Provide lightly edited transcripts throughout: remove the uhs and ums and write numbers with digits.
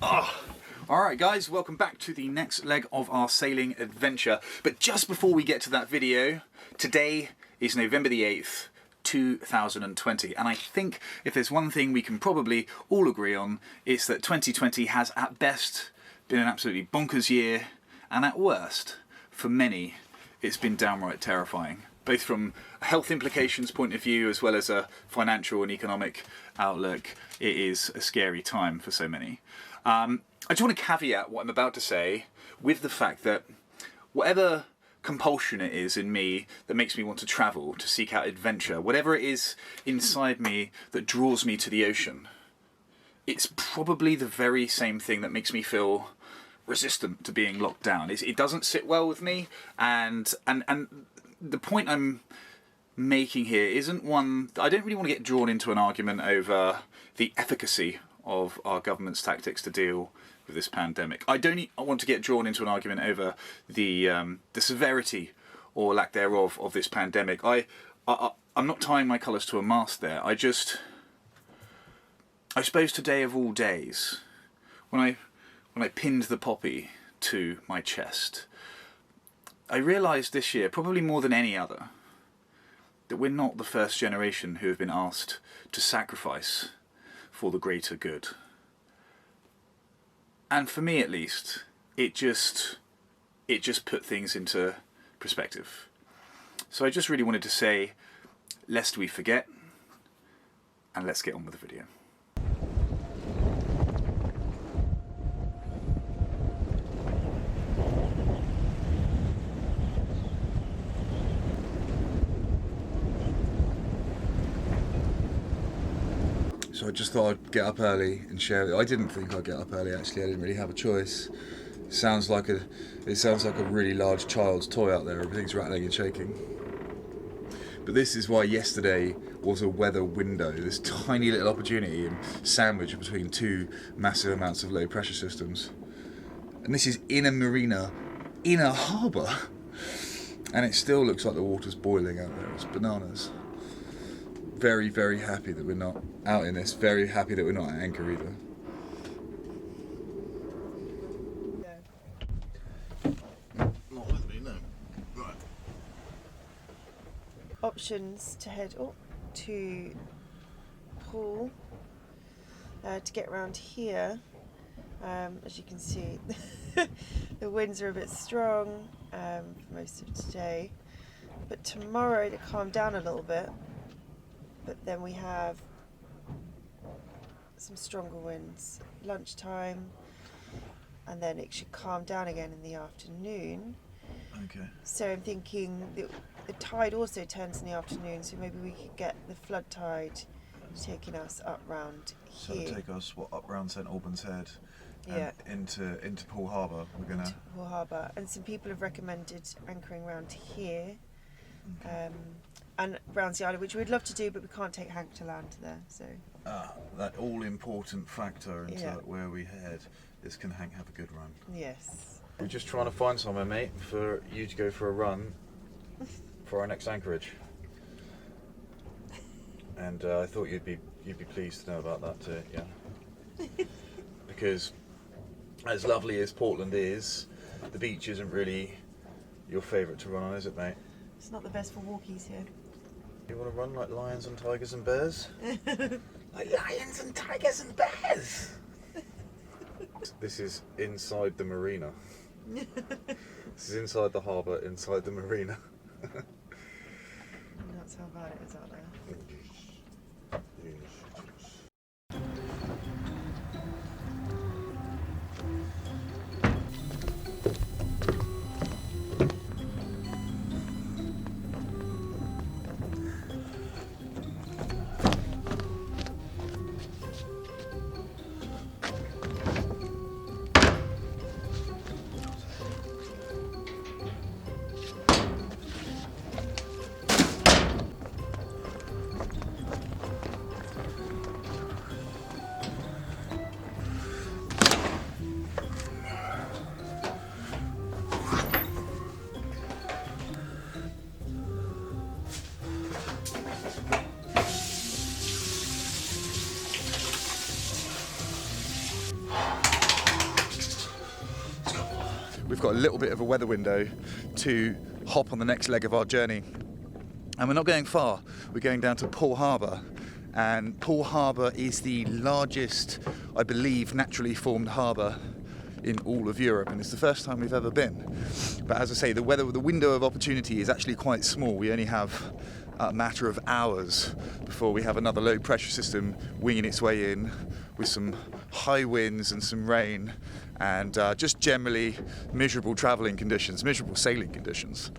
Alright guys, welcome back to the next leg of our sailing adventure. But just before we get to that video, today is November the 8th, 2020. And I think if there's one thing we can probably all agree on, it's that 2020 has at best been an absolutely bonkers year, and at worst, for many, it's been downright terrifying. Both from a health implications point of view as well as a financial and economic outlook, it is a scary time for so many. I just want to caveat what I'm about to say with the fact that whatever compulsion it is in me that makes me want to travel, to seek out adventure, whatever it is inside me that draws me to the ocean, it's probably the very same thing that makes me feel resistant to being locked down. It doesn't sit well with me, and the point I'm making here isn't one... I don't really want to get drawn into an argument over the efficacy of our government's tactics to deal with this pandemic. I want to get drawn into an argument over the severity or lack thereof of this pandemic. I'm not tying my colours to a mast there. I suppose today of all days, when I pinned the poppy to my chest, I realised this year, probably more than any other, that we're not the first generation who have been asked to sacrifice for the greater good. And for me at least, it just put things into perspective. So I just really wanted to say, lest we forget, and let's get on with the video. So I just thought I'd get up early and share it. I didn't think I'd get up early actually. I didn't really have a choice. It sounds like a really large child's toy out there. Everything's rattling and shaking. But this is why yesterday was a weather window. This tiny little opportunity sandwiched between two massive amounts of low pressure systems. And this is in a marina, in a harbour. And it still looks like the water's boiling out there. It's bananas. Very, very happy that we're not out in this. Very happy that we're not at anchor either. Not with me, no. Right. Options to head up to Poole to get around here. As you can see, the winds are a bit strong for most of today, but tomorrow they calm down a little bit. But then we have some stronger winds lunchtime, and then it should calm down again in the afternoon. Okay. So I'm thinking the tide also turns in the afternoon, so maybe we could get the flood tide taking us up round here. So take us up round St Albans Head and yeah, into Poole Harbour. Into Poole Harbour, and some people have recommended anchoring round here. Okay. And round the island, which we'd love to do, but we can't take Hank to land there. So that all-important factor into yeah, where we head is, can Hank have a good run? yes. We're just trying to find somewhere, mate, for you to go for a run for our next anchorage. And I thought you'd be pleased to know about that too, yeah. Because as lovely as Portland is, the beach isn't really your favourite to run on, is it, mate? It's not the best for walkies here. You want to run like lions and tigers and bears? Like lions and tigers and bears! This is inside the marina. This is inside the harbour, inside the marina. That's how bad it is out there. we've got a little bit of a weather window to hop on the next leg of our journey. And we're not going far, we're going down to Poole Harbour. And Poole Harbour is the largest, I believe, naturally formed harbour in all of Europe, and it's the first time we've ever been. But as I say, the window of opportunity is actually quite small. We only have a matter of hours before we have another low pressure system winging its way in with some high winds and some rain, and just generally miserable travelling conditions, miserable sailing conditions.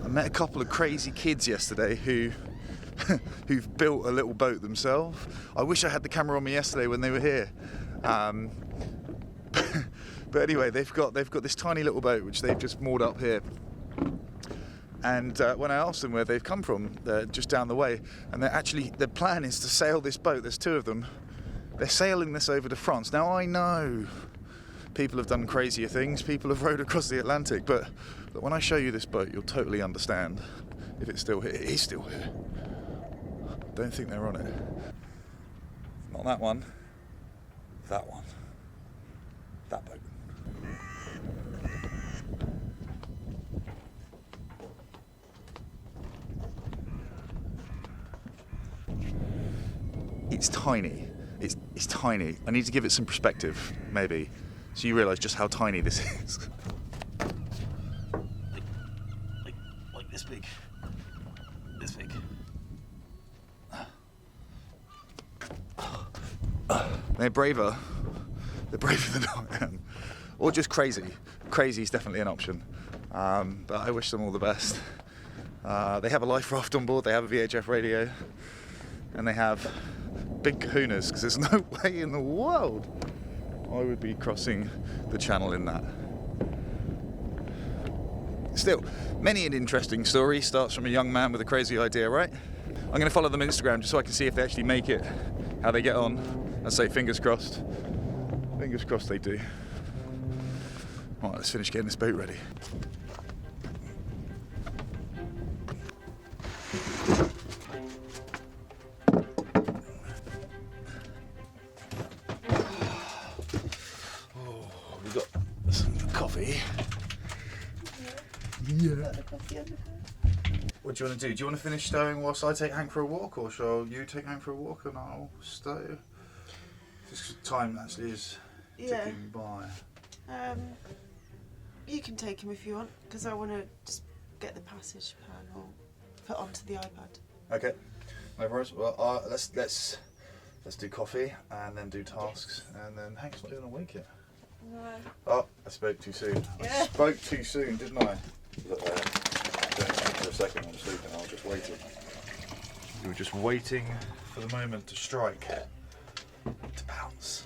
I met a couple of crazy kids yesterday who've built a little boat themselves. I wish I had the camera on me yesterday when they were here. But anyway, they've got this tiny little boat which they've just moored up here. And when I asked them where they've come from, they're just down the way, and their plan is to sail this boat. There's two of them. They're sailing this over to France. Now I know people have done crazier things. People have rowed across the Atlantic, but when I show you this boat, you'll totally understand if it's still here. It is still here. Don't think they're on it. Not that one. That one. That boat. It's tiny. It's tiny. I need to give it some perspective, maybe, so you realise just how tiny this is. Like this big. This big. They're braver. They're braver than I am. Or just crazy. Crazy is definitely an option. But I wish them all the best. They have a life raft on board, they have a VHF radio, and they have big kahunas, because there's no way in the world I would be crossing the channel in that. Still, many an interesting story starts from a young man with a crazy idea, right? I'm going to follow them on Instagram just so I can see if they actually make it, how they get on. I say fingers crossed. Fingers crossed they do. Right, let's finish getting this boat ready. Oh, we've got some coffee. Yeah. What do you want to do? Do you want to finish stowing whilst I take Hank for a walk, or shall you take Hank for a walk and I'll stow? This time actually is ticking by. You can take him if you want, because I want to just get the passage plan all put onto the iPad. Okay, no worries. Well, let's do coffee and then do tasks, and then Hank's not even awake yet. No. Oh, I spoke too soon. Yeah. I spoke too soon, didn't I? Look there. Don't think for a second I'm sleeping. I was just waiting. You were just waiting for the moment to strike, to pounce.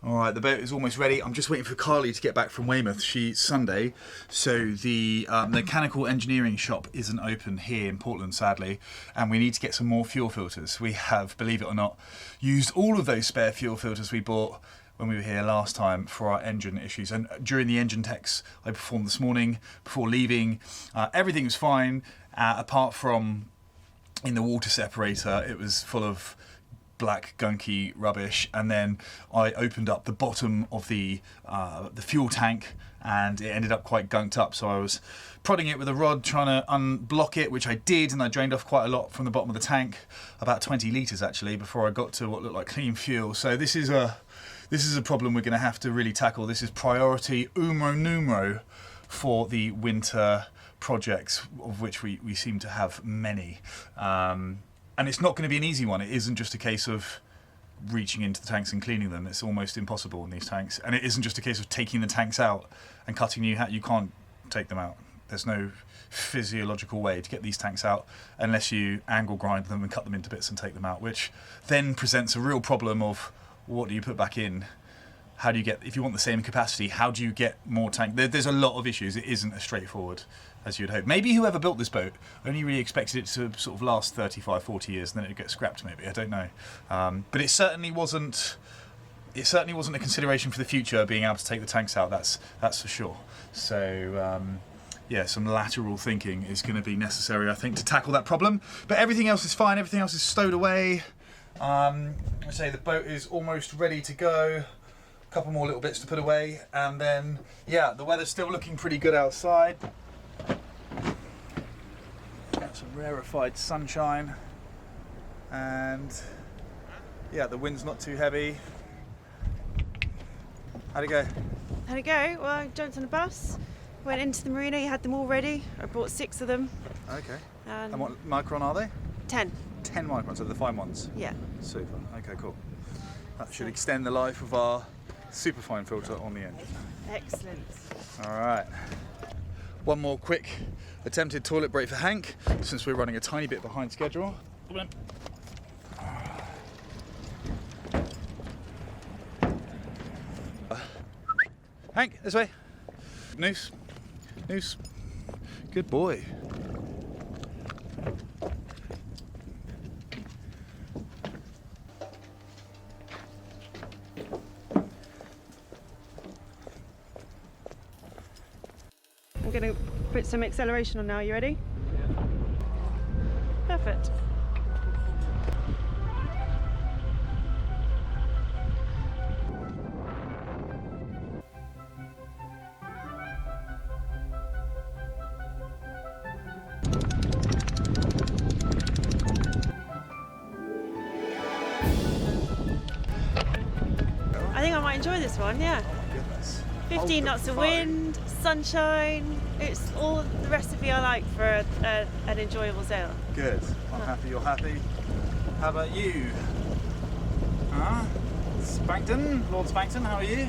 Alright, the boat is almost ready. I'm just waiting for Carly to get back from Weymouth. She's Sunday, so the mechanical engineering shop isn't open here in Portland, sadly, and we need to get some more fuel filters. We have, believe it or not, used all of those spare fuel filters we bought when we were here last time for our engine issues, and during the engine techs I performed this morning before leaving, everything was fine, apart from in the water separator. It was full of black gunky rubbish, and then I opened up the bottom of the fuel tank and it ended up quite gunked up, so I was prodding it with a rod trying to unblock it, which I did, and I drained off quite a lot from the bottom of the tank, about 20 litres actually, before I got to what looked like clean fuel. So this is a problem we're going to have to really tackle. This is priority numero for the winter projects, of which we seem to have many. And it's not going to be an easy one. It isn't just a case of reaching into the tanks and cleaning them. It's almost impossible in these tanks. And it isn't just a case of taking the tanks out and cutting new hat. You can't take them out. There's no physiological way to get these tanks out unless you angle grind them and cut them into bits and take them out, which then presents a real problem of what do you put back in how do you get, if you want the same capacity, how do you get more tank? There's a lot of issues. It isn't as straightforward as you'd hope. Maybe whoever built this boat only really expected it to sort of last 35, 40 years and then it'd get scrapped maybe, I don't know. But it certainly wasn't a consideration for the future, being able to take the tanks out, that's for sure. So yeah, some lateral thinking is going to be necessary, I think, to tackle that problem. But everything else is fine, everything else is stowed away. I say the boat is almost ready to go. A couple more little bits to put away, and then yeah, the weather's still looking pretty good outside. Got some rarefied sunshine, and yeah, the wind's not too heavy. How'd it go? How'd it go? Well, I jumped on a bus, went into the marina, you had them all ready. I bought 6 of them. Okay. And what micron are they? 10. 10 microns, so the fine ones? Yeah. Super, okay, cool. That should extend the life of our superfine filter on the engine. Excellent. All right. One more quick attempted toilet break for Hank, since we're running a tiny bit behind schedule. Hank, this way. Noose. Noose. Good boy. I'm going to put some acceleration on now. You ready? Yeah. Perfect. I think I might enjoy this one, yeah. Oh my goodness. 15 knots of wind, sunshine, it's all the recipe I like for an enjoyable sail. Good. I'm happy you're happy. How about you? Spankton, Lord Spankton, how are you?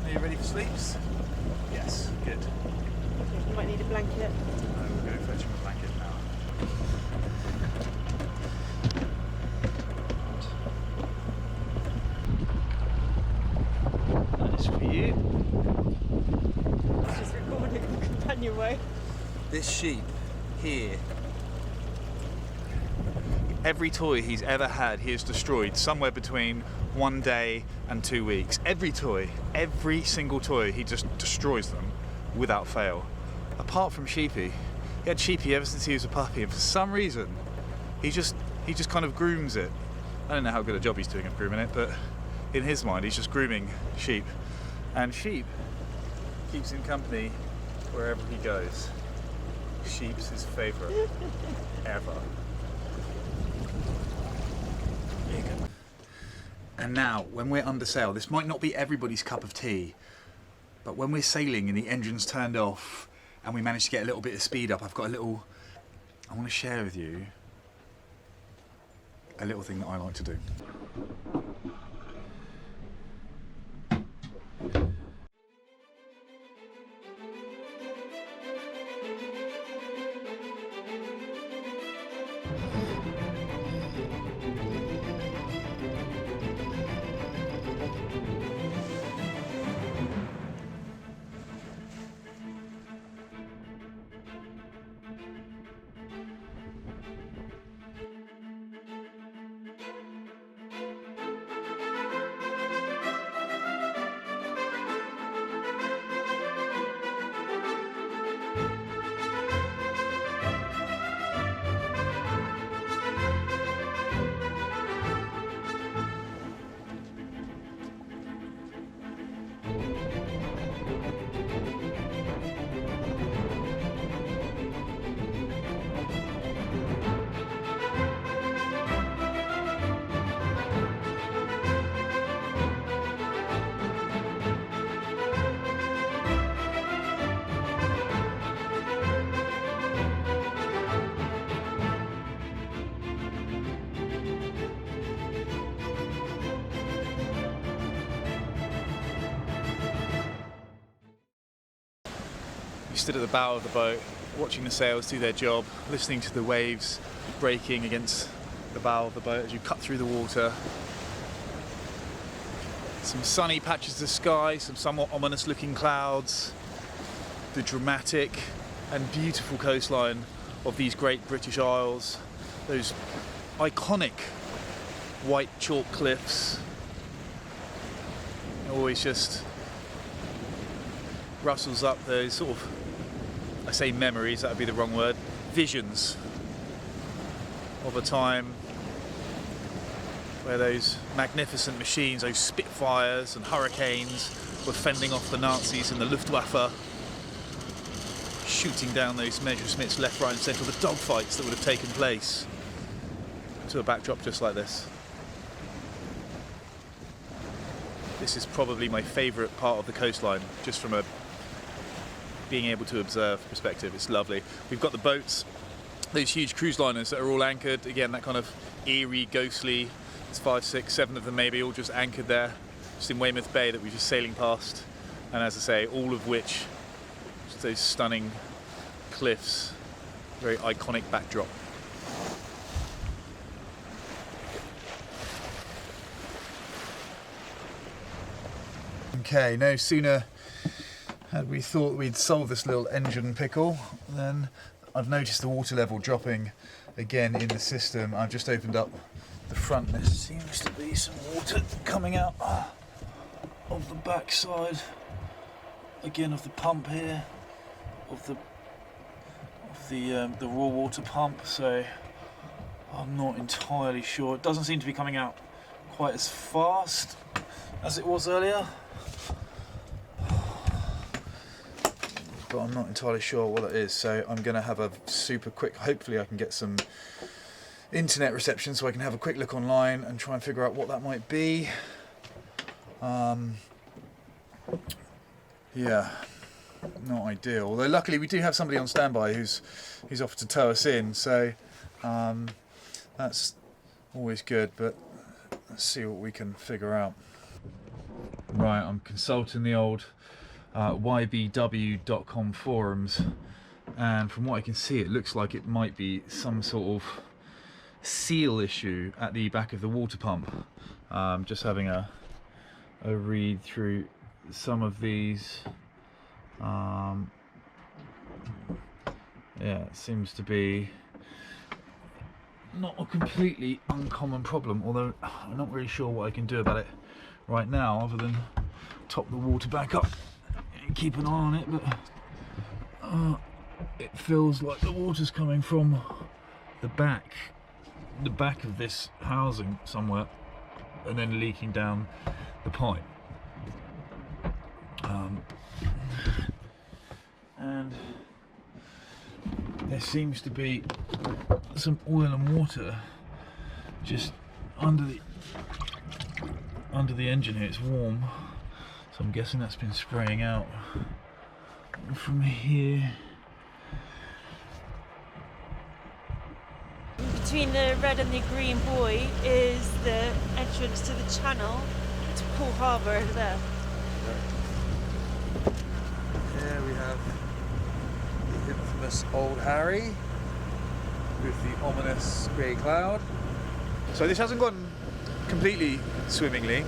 Are you ready for sleeps? Yes, good. You might need a blanket. I will go fetch him a blanket now. That is for you. Just recording the companionway. This sheep here, every toy he's ever had, he has destroyed somewhere between 1 day and 2 weeks. Every toy, every single toy, he just destroys them without fail. Apart from Sheepy. He had Sheepy ever since he was a puppy, and for some reason, he just kind of grooms it. I don't know how good a job he's doing of grooming it, but in his mind, he's just grooming Sheep. And Sheep keeps him company wherever he goes. Sheep's his favourite ever. There you go. And now, when we're under sail, this might not be everybody's cup of tea, but when we're sailing and the engine's turned off and we manage to get a little bit of speed up, I want to share with you a little thing that I like to do. We stood at the bow of the boat, watching the sails do their job, listening to the waves breaking against the bow of the boat as you cut through the water. Some sunny patches of sky, some somewhat ominous looking clouds, the dramatic and beautiful coastline of these great British Isles, those iconic white chalk cliffs. It always just rustles up those sort of, I say memories, that would be the wrong word, visions of a time where those magnificent machines, those Spitfires and Hurricanes, were fending off the Nazis and the Luftwaffe, shooting down those Messerschmitts left, right and centre, the dogfights that would have taken place, to a backdrop just like this. This is probably my favourite part of the coastline, just from a being able to observe perspective. It's lovely. We've got the boats, those huge cruise liners that are all anchored. Again, that kind of eerie, ghostly, it's 5, 6, 7 of them maybe, all just anchored there, just in Weymouth Bay that we're just sailing past. And as I say, all of which, just those stunning cliffs, very iconic backdrop. Okay, no sooner had we thought we'd solved this little engine pickle than I've noticed the water level dropping again in the system. I've just opened up the front. There seems to be some water coming out of the backside again of the pump here, of the raw water pump. So I'm not entirely sure. It doesn't seem to be coming out quite as fast as it was earlier, but I'm not entirely sure what it is. So I'm going to have a super quick, hopefully I can get some internet reception so I can have a quick look online and try and figure out what that might be. Yeah, not ideal. Although luckily we do have somebody on standby who's offered to tow us in, so that's always good, but let's see what we can figure out. Right, I'm consulting the old ybw.com forums, and from what I can see it looks like it might be some sort of seal issue at the back of the water pump. Just having a read through some of these. Yeah, it seems to be not a completely uncommon problem, although I'm not really sure what I can do about it right now other than top the water back up and keep an eye on it. But it feels like the water's coming from the back of this housing somewhere and then leaking down the pipe. And there seems to be some oil and water just under the engine here. It's warm, so I'm guessing that's been spraying out from here. Between the red and the green buoy is the entrance to the channel to Poole Harbour over there. Here we have the infamous Old Harry with the ominous grey cloud. So this hasn't gone completely swimmingly.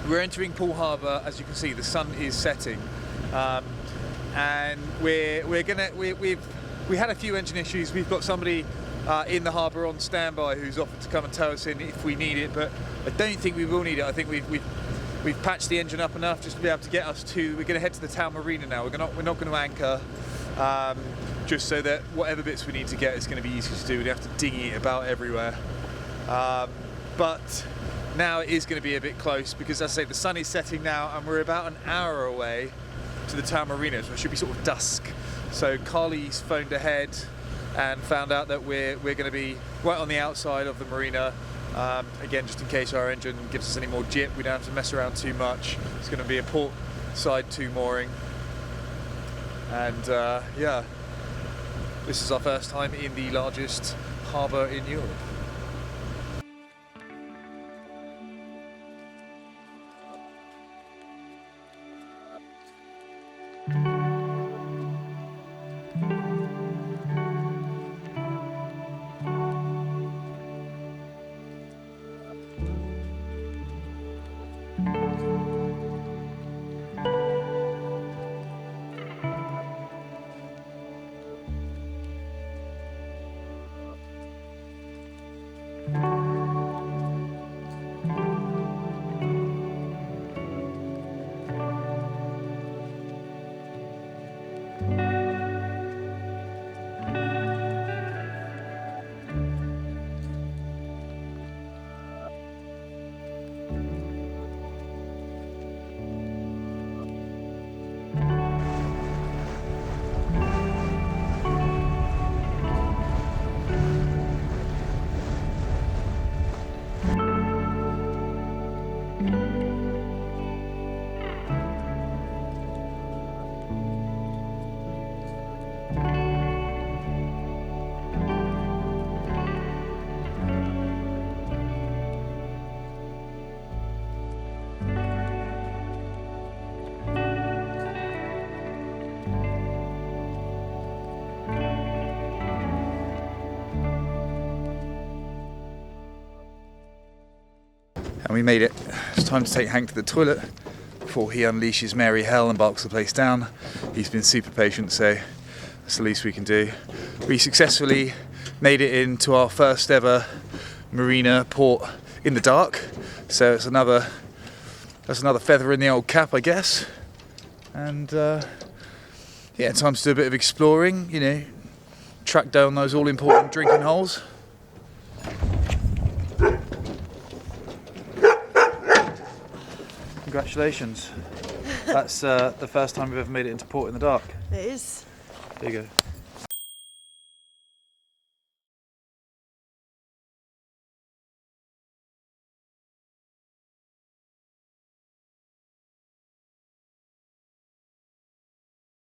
We're entering Poole Harbour. As you can see, the sun is setting, and we had a few engine issues. We've got somebody in the harbour on standby who's offered to come and tow us in if we need it, but I don't think we will need it. I think we've patched the engine up enough just to be able to get us to. We're going to head to the town marina now. We're not going to anchor, just so that whatever bits we need to get is going to be easy to do. We don't have to dinghy it about everywhere. But now it is going to be a bit close because, as I say, the sun is setting now and we're about an hour away to the town marina, so it should be sort of dusk. So Carly's phoned ahead and found out that we're going to be right on the outside of the marina. Again, just in case our engine gives us any more jip, we don't have to mess around too much. It's going to be a port side 2 mooring, and yeah, this is our first time in the largest harbour in Europe. And we made it. It's time to take Hank to the toilet before he unleashes Mary Hell and barks the place down. He's been super patient, so that's the least we can do. We successfully made it into our first ever marina port in the dark, so that's another feather in the old cap, I guess. And yeah, time to do a bit of exploring, you know, track down those all important drinking holes. Congratulations. That's the first time we've ever made it into port in the dark. It is. There you go.